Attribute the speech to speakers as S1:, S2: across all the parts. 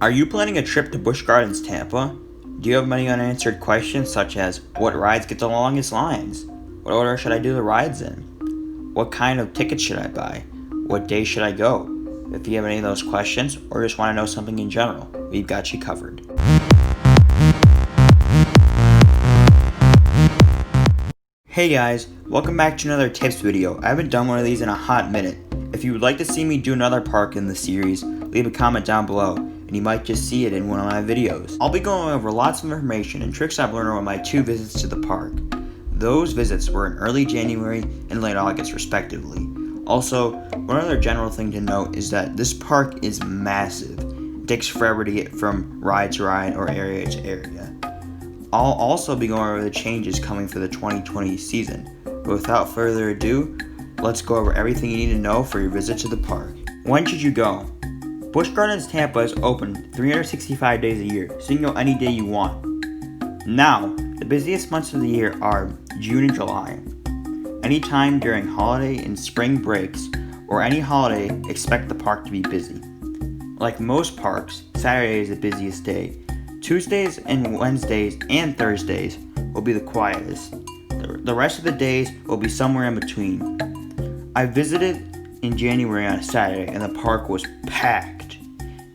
S1: Are you planning a trip to Busch Gardens Tampa? Do you have many unanswered questions such as, what rides get the longest lines? What order should I do the rides in? What kind of tickets should I buy? What day should I go? If you have any of those questions or just want to know something in general, we've got you covered. Hey guys, welcome back to another tips video. I haven't done one of these in a hot minute. If you would like to see me do another park in the series, leave a comment down below, and you might just see it in one of my videos. I'll be going over lots of information and tricks I've learned on my 2 visits to the park. Those visits were in early January and late August respectively. Also, one other general thing to note is that this park is massive. It takes forever to get from ride to ride or area to area. I'll also be going over the changes coming for the 2020 season. But without further ado, let's go over everything you need to know for your visit to the park. When should you go? Busch Gardens Tampa is open 365 days a year, so you can go any day you want. Now, the busiest months of the year are June and July. Anytime during holiday and spring breaks, or any holiday, expect the park to be busy. Like most parks, Saturday is the busiest day. Tuesdays and Wednesdays and Thursdays will be the quietest. The rest of the days will be somewhere in between. I visited in January on a Saturday and the park was packed.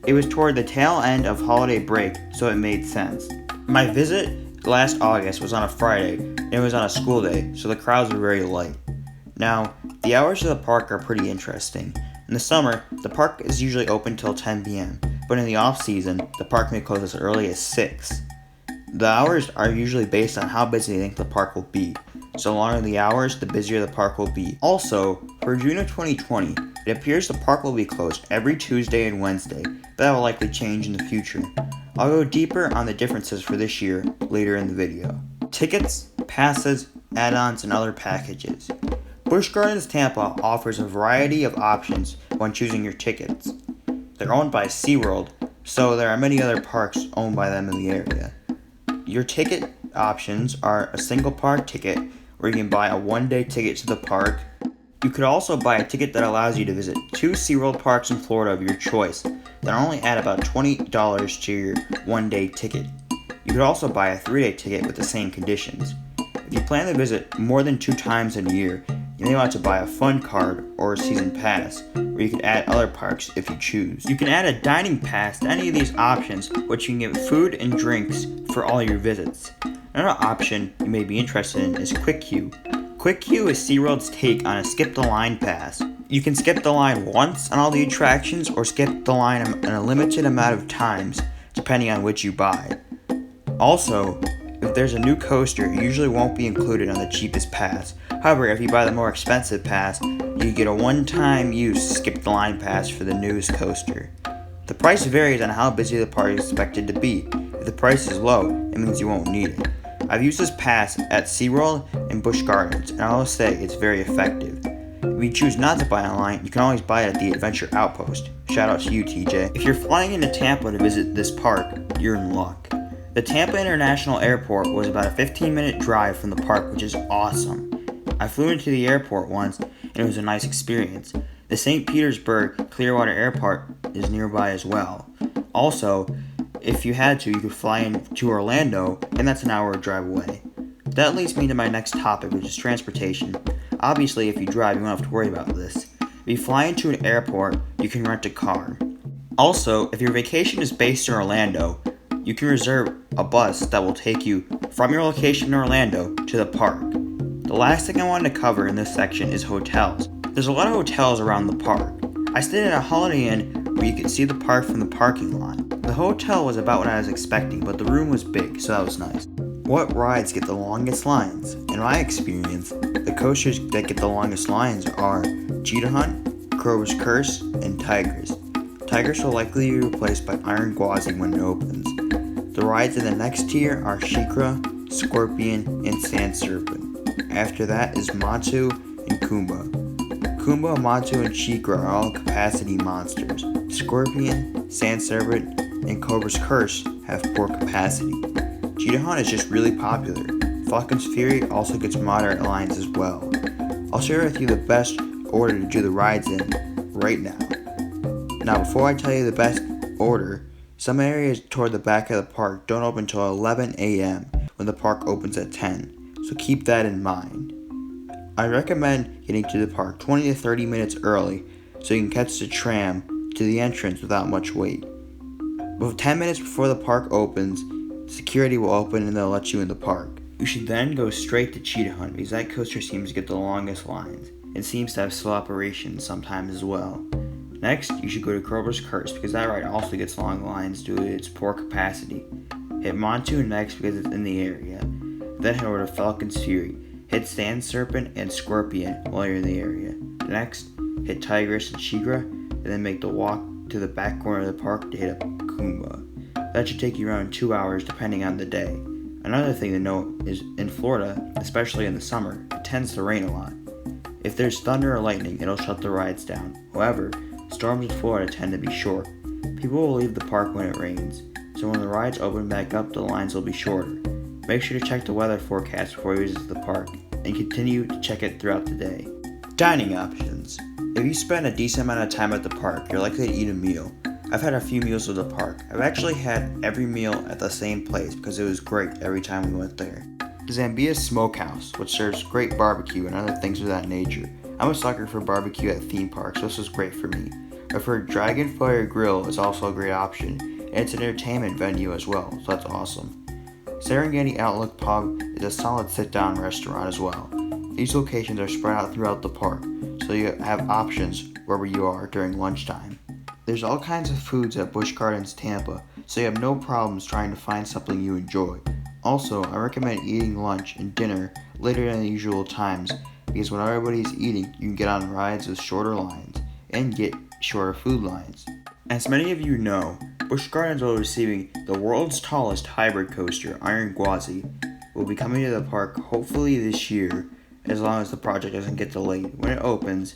S1: It was toward the tail end of holiday break, so it made sense. My visit last August was on a Friday and it was on a school day, so the crowds were very light. Now, the hours of the park are pretty interesting. In the summer, the park is usually open till 10 p.m., but in the off season, the park may close as early as 6. The hours are usually based on how busy they think the park will be. So the longer the hours, the busier the park will be. Also, for June of 2020, it appears the park will be closed every Tuesday and Wednesday, but that will likely change in the future. I'll go deeper on the differences for this year later in the video. Tickets, passes, add-ons, and other packages. Busch Gardens Tampa offers a variety of options when choosing your tickets. They're owned by SeaWorld, so there are many other parks owned by them in the area. Your ticket options are a single park ticket, where you can buy a one-day ticket to the park. You could also buy a ticket that allows you to visit 2 SeaWorld parks in Florida of your choice that only add about $20 to your one-day ticket. You could also buy a 3-day ticket with the same conditions. If you plan to visit more than 2 times in a year, you may want to buy a fun card or a season pass, where you can add other parks if you choose. You can add a dining pass to any of these options, which you can get food and drinks for all your visits. Another option you may be interested in is Quick Queue. Quick Queue is SeaWorld's take on a skip the line pass. You can skip the line once on all the attractions or skip the line in a limited amount of times, depending on which you buy. Also, if there's a new coaster, it usually won't be included on the cheapest pass. However, if you buy the more expensive pass, you get a one-time use skip the line pass for the newest coaster. The price varies on how busy the park is expected to be. If the price is low, it means you won't need it. I've used this pass at SeaWorld and Busch Gardens, and I'll say it's very effective. If you choose not to buy online, you can always buy it at the Adventure Outpost. Shout out to you, TJ. If you're flying into Tampa to visit this park, you're in luck. The Tampa International Airport was about a 15-minute drive from the park, which is awesome. I flew into the airport once, and it was a nice experience. The St. Petersburg Clearwater Airport is nearby as well. Also, if you had to, you could fly into Orlando, and that's an hour drive away. That leads me to my next topic, which is transportation. Obviously, if you drive, you won't have to worry about this. If you fly into an airport, you can rent a car. Also, if your vacation is based in Orlando, you can reserve a bus that will take you from your location in Orlando to the park. The last thing I wanted to cover in this section is hotels. There's a lot of hotels around the park. I stayed at a Holiday Inn where you could see the park from the parking lot. The hotel was about what I was expecting, but the room was big, so that was nice. What rides get the longest lines? In my experience, the coasters that get the longest lines are Cheetah Hunt, Cobras Curse, and Tigers. Tigers will likely be replaced by Iron Gwazi when it opens. The rides in the next tier are Shikra, Scorpion, and Sand Serpent. After that is Matu and Kumba. Kumba, Matu, and Shikra are all capacity monsters. Scorpion, Sand Serpent, and Cobras Curse have poor capacity. Cheetah Hunt is just really popular. Falcon's Fury also gets moderate lines as well. I'll share with you the best order to do the rides in right now. Now, before I tell you the best order, Some areas toward the back of the park don't open until 11 a.m. when the park opens at 10, so keep that in mind. I recommend getting to the park 20 to 30 minutes early so you can catch the tram to the entrance without much wait. About 10 minutes before the park opens, security will open and they'll let you in the park. You should then go straight to Cheetah Hunt because that coaster seems to get the longest lines. It seems to have slow operations sometimes as well. Next, you should go to Cobras Curse because that ride also gets long lines due to its poor capacity. Hit Monsoon next because it's in the area. Then head over to Falcon's Fury. Hit Sand Serpent and Scorpion while you're in the area. Next, hit Tigress and Shigra, and then make the walk to the back corner of the park to hit up Kumba. That should take you around 2 hours depending on the day. Another thing to note is in Florida, especially in the summer, it tends to rain a lot. If there's thunder or lightning, it'll shut the rides down. However, storms in Florida tend to be short. People will leave the park when it rains, so when the rides open back up, the lines will be shorter. Make sure to check the weather forecast before you visit the park, and continue to check it throughout the day. Dining options. If you spend a decent amount of time at the park, you're likely to eat a meal. I've had a few meals at the park. I've actually had every meal at the same place because it was great every time we went there. Zambia's Smokehouse, which serves great barbecue and other things of that nature. I'm a sucker for barbecue at theme parks, so this was great for me. I've heard Dragonfire Grill is also a great option, and it's an entertainment venue as well, so that's awesome. Serengeti Outlook Pub is a solid sit-down restaurant as well. These locations are spread out throughout the park, so you have options wherever you are during lunchtime. There's all kinds of foods at Busch Gardens Tampa, so you have no problems trying to find something you enjoy. Also, I recommend eating lunch and dinner later than the usual times, because when everybody's eating, you can get on rides with shorter lines and get shorter food lines. As many of you know, Busch Gardens will be receiving the world's tallest hybrid coaster, Iron Gwazi, will be coming to the park hopefully this year, as long as the project doesn't get delayed. When it opens,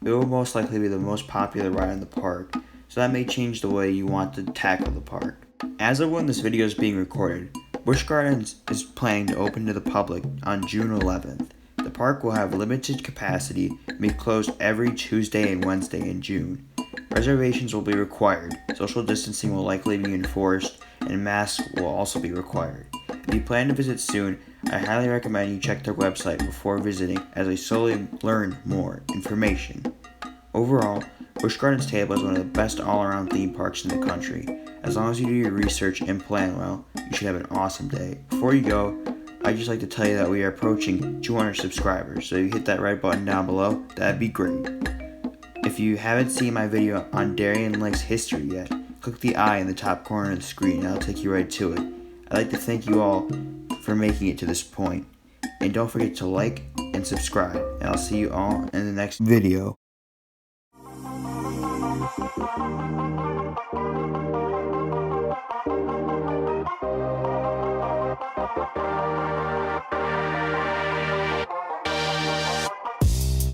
S1: it will most likely be the most popular ride in the park, so that may change the way you want to tackle the park. As of when this video is being recorded, Busch Gardens is planning to open to the public on June 11th. The park will have limited capacity and be closed every Tuesday and Wednesday in June. Reservations will be required, social distancing will likely be enforced, and masks will also be required. If you plan to visit soon, I highly recommend you check their website before visiting as they slowly learn more information. Overall, Busch Gardens Tampa is one of the best all-around theme parks in the country. As long as you do your research and plan well, you should have an awesome day. Before you go, I'd just like to tell you that we are approaching 200 subscribers, so if you hit that right button down below, that'd be great. If you haven't seen my video on Darien Lake's history yet, click the eye in the top corner of the screen and I'll take you right to it. I'd like to thank you all for making it to this point. And don't forget to like and subscribe, and I'll see you all in the next video.